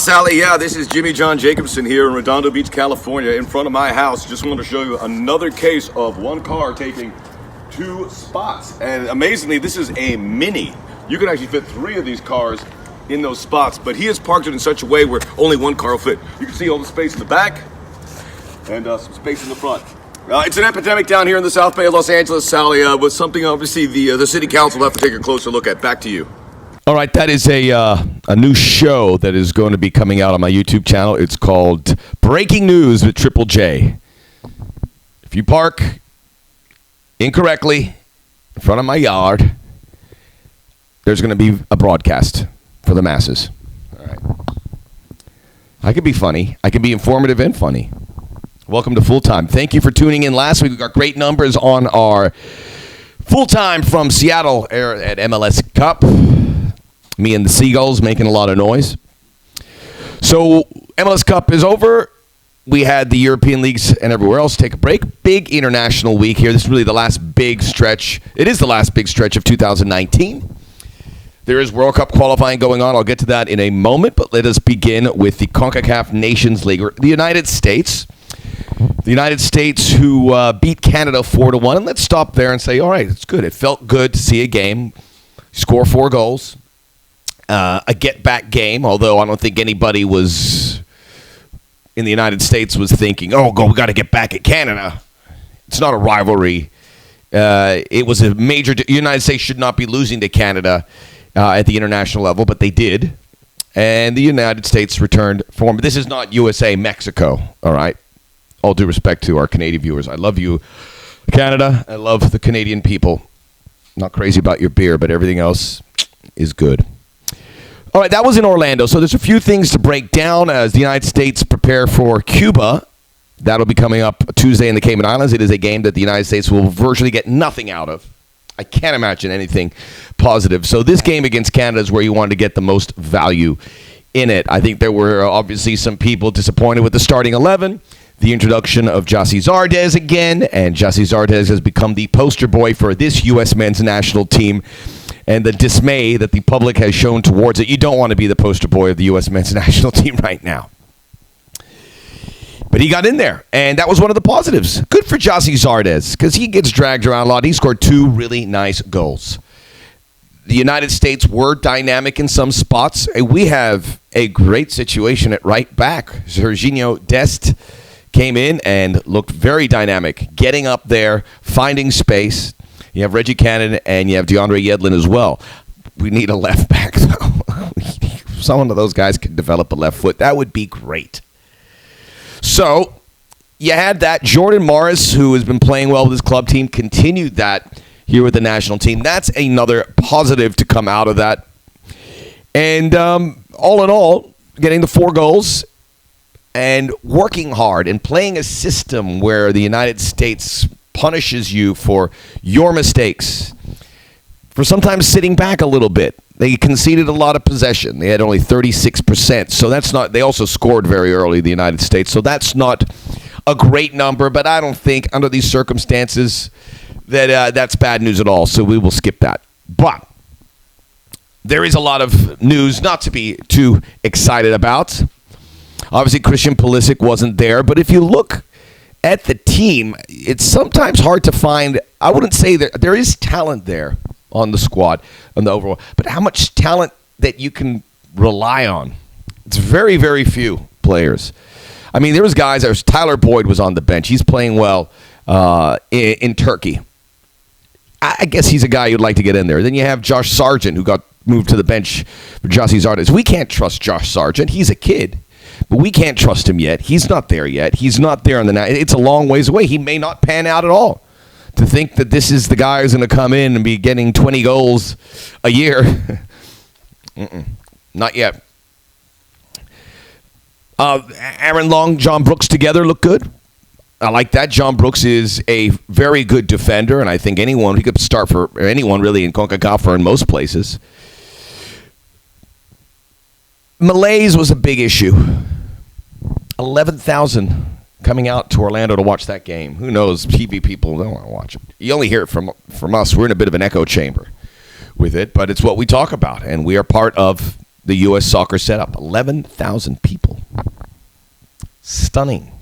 Sally. Yeah, this is Jimmy John Jacobson here in Redondo Beach, California, in front of my house. Just wanted to show you another case of one car taking two spots. And amazingly, this is a Mini. You can actually fit three of these cars in those spots, but he has parked it in such a way where only one car will fit. You can see all the space in the back and some space in the front. It's an epidemic down here in the South Bay of Los Angeles, Sally, with something obviously the city council will have to take a closer look at. Back to you. All right, that is a new show that is going to be coming out on my YouTube channel. It's called Breaking News with Triple J. If you park incorrectly in front of my yard, there's going to be a broadcast for the masses. All right. I can be funny. I can be informative and funny. Welcome to Full Time. Thank you for tuning in last week. We got great numbers on our Full Time from Seattle at MLS Cup. Me and the Seagulls making a lot of noise. So MLS Cup is over. We had the European leagues and everywhere else take a break. Big international week here. This is really the last big stretch. It is the last big stretch of 2019. There is World Cup qualifying going on. I'll get to that in a moment. But let us begin with the CONCACAF Nations League. The United States. The United States who beat Canada 4-1. And let's stop there and say, all right, it's good. It felt good to see a game. Score 4 goals. A get-back game, although I don't think anybody was in the United States was thinking, we got to get back at Canada. It's not a rivalry. It was a major... The United States should not be losing to Canada at the international level, but they did. And the United States returned form. This is not USA, Mexico, all right? All due respect to our Canadian viewers. I love you, Canada. I love the Canadian people. Not crazy about your beer, but everything else is good. All right, that was in Orlando. So there's a few things to break down as the United States prepare for Cuba. That'll be coming up Tuesday in the Cayman Islands. It is a game that the United States will virtually get nothing out of. I can't imagine anything positive. So this game against Canada is where you want to get the most value in it. I think there were obviously some people disappointed with the starting 11. The introduction of Gyasi Zardes again, and Gyasi Zardes has become the poster boy for this U.S. men's national team. And the dismay that the public has shown towards it. You don't want to be the poster boy of the U.S. men's national team right now. But he got in there, and that was one of the positives. Good for Gyasi Zardes, because he gets dragged around a lot. He scored 2 really nice goals. The United States were dynamic in some spots. We have a great situation at right back. Serginho Dest came in and looked very dynamic, getting up there, finding space. You have Reggie Cannon, and you have DeAndre Yedlin as well. We need a left back, though. Someone of those guys could develop a left foot. That would be great. So you had that. Jordan Morris, who has been playing well with his club team, continued that here with the national team. That's another positive to come out of that. And all in all, getting the 4 goals and working hard and playing a system where the United States punishes you for your mistakes, for sometimes sitting back a little bit. They conceded a lot of possession. They had only 36%, so that's not... They also scored very early, the United States, so that's not a great number, but I don't think under these circumstances that that's bad news at all, so we will skip that. But there is a lot of news not to be too excited about. Obviously, Christian Pulisic wasn't there, but if you look at the team, it's sometimes hard to find. I wouldn't say that there is talent there on the squad, on the overall, but how much talent that you can rely on. It's very, very few players. I mean, there was guys. Tyler Boyd was on the bench. He's playing well in Turkey. I guess he's a guy you'd like to get in there. Then you have Josh Sargent, who got moved to the bench for Gyasi Zardes. We can't trust Josh Sargent. He's a kid. But we can't trust him yet. He's not there yet. He's not there on the night. It's a long ways away. He may not pan out at all. To think that this is the guy who's going to come in and be getting 20 goals a year. Not yet. Aaron Long, John Brooks together look good. I like that. John Brooks is a very good defender, and I think he could start for anyone really in CONCACAF or in most places. Malaise was a big issue. 11,000 coming out to Orlando to watch that game. Who knows? TV people don't want to watch it. You only hear it from us. We're in a bit of an echo chamber with it, but it's what we talk about, and we are part of the U.S. soccer setup. 11,000 people. Stunning.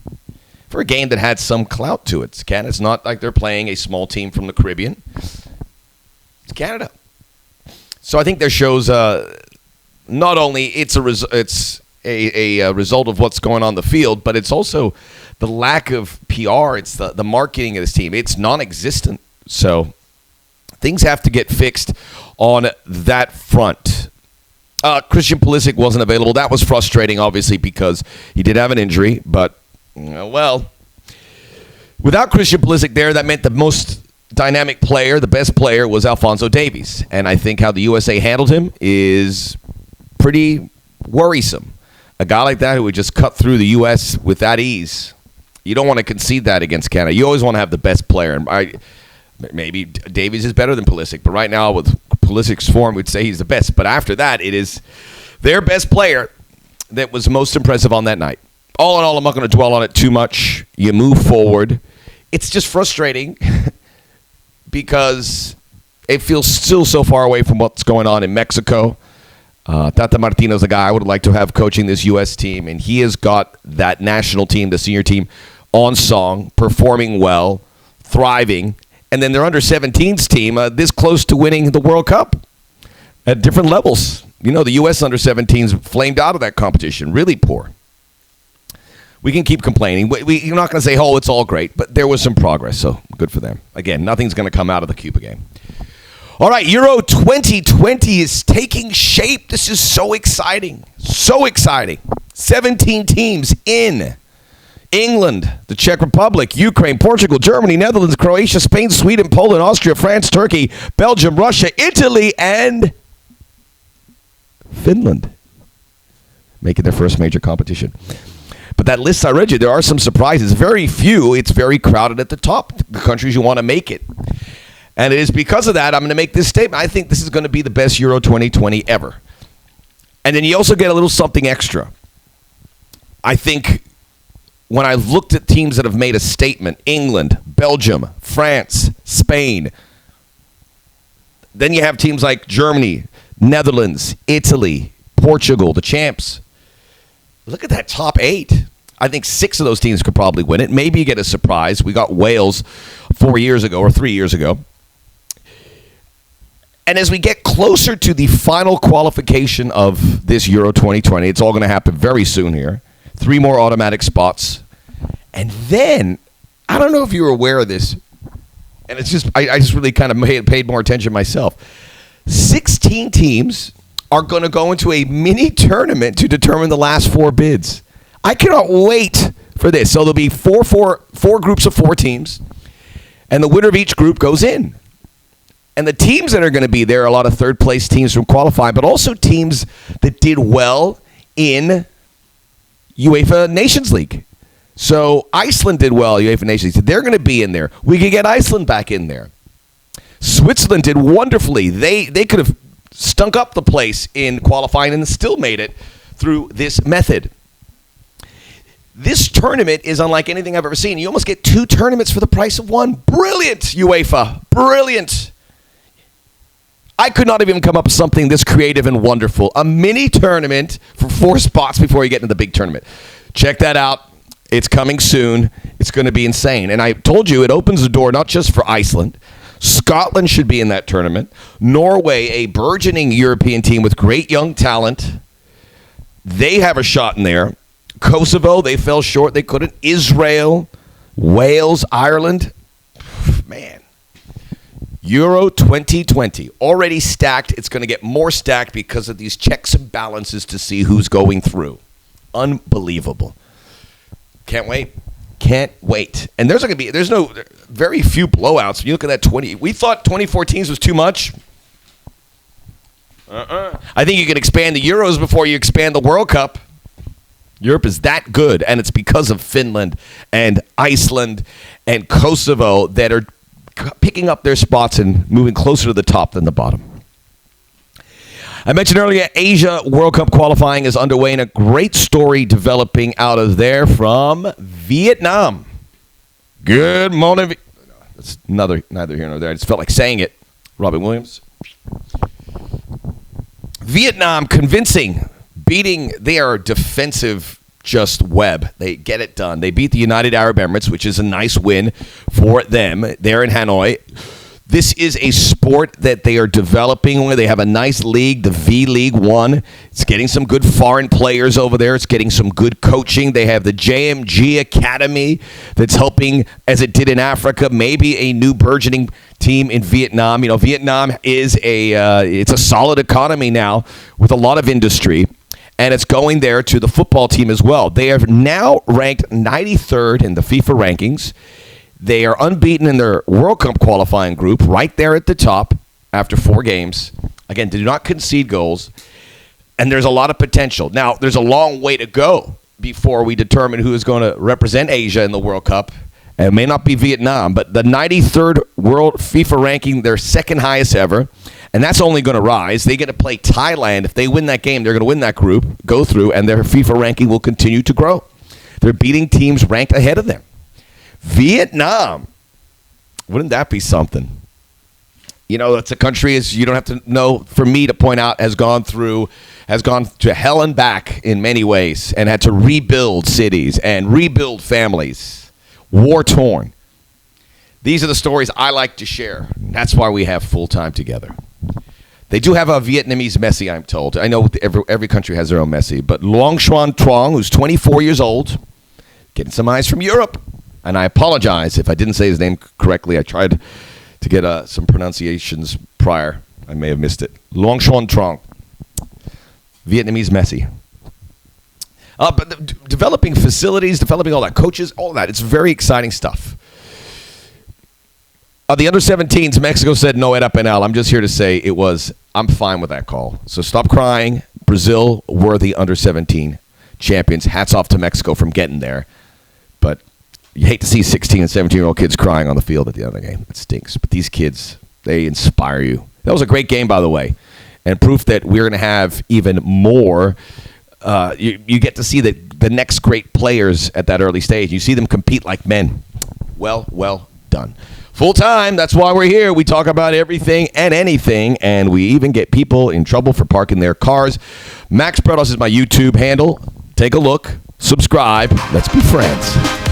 For a game that had some clout to it. Canada's not like they're playing a small team from the Caribbean. It's Canada. So I think there shows not only it's a result of what's going on the field, but it's also the lack of PR. It's the marketing of this team. It's non-existent. So things have to get fixed on that front. Christian Pulisic wasn't available. That was frustrating, obviously, because he did have an injury. But, well, without Christian Pulisic there, that meant the most dynamic player, the best player, was Alphonso Davies. And I think how the USA handled him is pretty worrisome. A guy like that who would just cut through the U.S. with that ease. You don't want to concede that against Canada. You always want to have the best player. And maybe Davies is better than Pulisic, but right now with Pulisic's form, we'd say he's the best. But after that, it is their best player that was most impressive on that night. All in all, I'm not going to dwell on it too much. You move forward. It's just frustrating because it feels still so far away from what's going on in Mexico. Tata Martino's the guy I would like to have coaching this U.S. team, and he has got that national team, the senior team, on song, performing well, thriving. And then their under-17s team this close to winning the World Cup at different levels. You know, the U.S. under-17s flamed out of that competition. Really poor. We can keep complaining. You're not going to say, oh, it's all great. But there was some progress, so good for them. Again, nothing's going to come out of the Cuba game. All right, Euro 2020 is taking shape. This is so exciting. So exciting. 17 teams in. England, the Czech Republic, Ukraine, Portugal, Germany, Netherlands, Croatia, Spain, Sweden, Poland, Austria, France, Turkey, Belgium, Russia, Italy, and Finland making their first major competition. But that list I read you, there are some surprises. Very few. It's very crowded at the top, the countries you want to make it. And it is because of that I'm going to make this statement. I think this is going to be the best Euro 2020 ever. And then you also get a little something extra. I think when I looked at teams that have made a statement, England, Belgium, France, Spain, then you have teams like Germany, Netherlands, Italy, Portugal, the champs. Look at that top 8. I think 6 of those teams could probably win it. Maybe you get a surprise. We got Wales 4 years ago or 3 years ago. And as we get closer to the final qualification of this Euro 2020, it's all going to happen very soon here. 3 more automatic spots. And then, I don't know if you were aware of this, and it's just, I just really kind of paid more attention myself. 16 teams are going to go into a mini tournament to determine the last 4 bids. I cannot wait for this. So there'll be four groups of 4 teams, and the winner of each group goes in. And the teams that are going to be there are a lot of third-place teams from qualifying, but also teams that did well in UEFA Nations League. So Iceland did well, UEFA Nations League. They're going to be in there. We could get Iceland back in there. Switzerland did wonderfully. They could have stunk up the place in qualifying and still made it through this method. This tournament is unlike anything I've ever seen. You almost get 2 tournaments for the price of 1. Brilliant, UEFA. Brilliant. I could not have even come up with something this creative and wonderful. A mini tournament for 4 spots before you get into the big tournament. Check that out. It's coming soon. It's going to be insane. And I told you it opens the door not just for Iceland. Scotland should be in that tournament. Norway, a burgeoning European team with great young talent. They have a shot in there. Kosovo, they fell short. They couldn't. Israel, Wales, Ireland. Man. Euro 2020, already stacked. It's going to get more stacked because of these checks and balances to see who's going through. Unbelievable. Can't wait. Can't wait. And there's very few blowouts. When you look at that 20, we thought 2014 was too much. I think you can expand the Euros before you expand the World Cup. Europe is that good, and it's because of Finland and Iceland and Kosovo that are picking up their spots and moving closer to the top than the bottom. I mentioned earlier, Asia World Cup qualifying is underway, and a great story developing out of there from Vietnam. Good morning. That's neither here nor there. I just felt like saying it. Robin Williams. Vietnam convincing, beating their defensive just web. They get it done. They beat the United Arab Emirates, which is a nice win for them. They're in Hanoi. This is a sport that they are developing where they have a nice league, the V League One. It's getting some good foreign players over there. It's getting some good coaching. They have the JMG Academy that's helping, as it did in Africa, maybe a new burgeoning team in Vietnam. You know, Vietnam is it's a solid economy now with a lot of industry, and it's going there to the football team as well. They are now ranked 93rd in the FIFA rankings. They are unbeaten in their World Cup qualifying group, right there at the top after 4 games. Again, they do not concede goals, and there's a lot of potential. Now, there's a long way to go before we determine who is going to represent Asia in the World Cup. And it may not be Vietnam, but the 93rd World FIFA ranking, their second highest ever, and that's only going to rise. They get to play Thailand. If they win that game, they're going to win that group, go through, and their FIFA ranking will continue to grow. They're beating teams ranked ahead of them. Vietnam, wouldn't that be something? You know, it's a country, as you don't have to know for me to point out, has gone to hell and back in many ways and had to rebuild cities and rebuild families, war-torn. These are the stories I like to share. That's why we have full time together. They do have a Vietnamese Messi, I'm told. I know every country has their own Messi, but Luong Xuan Truong, who's 24 years old, getting some eyes from Europe. And I apologize if I didn't say his name correctly. I tried to get some pronunciations prior. I may have missed it. Luong Xuan Truong, Vietnamese Messi. But developing facilities, developing all that, coaches, all that. It's very exciting stuff. The under-17s, Mexico said no era penal. I'm just here to say I'm fine with that call. So stop crying. Brazil were the under-17 champions. Hats off to Mexico from getting there. But you hate to see 16 and 17-year-old kids crying on the field at the end of the game. It stinks. But these kids, they inspire you. That was a great game, by the way, and proof that we're going to have even more. You get to see the next great players at that early stage. You see them compete like men. Well done. Full time, that's why we're here. We talk about everything and anything, and we even get people in trouble for parking their cars. Max Bredos is my YouTube handle. Take a look. Subscribe. Let's be friends.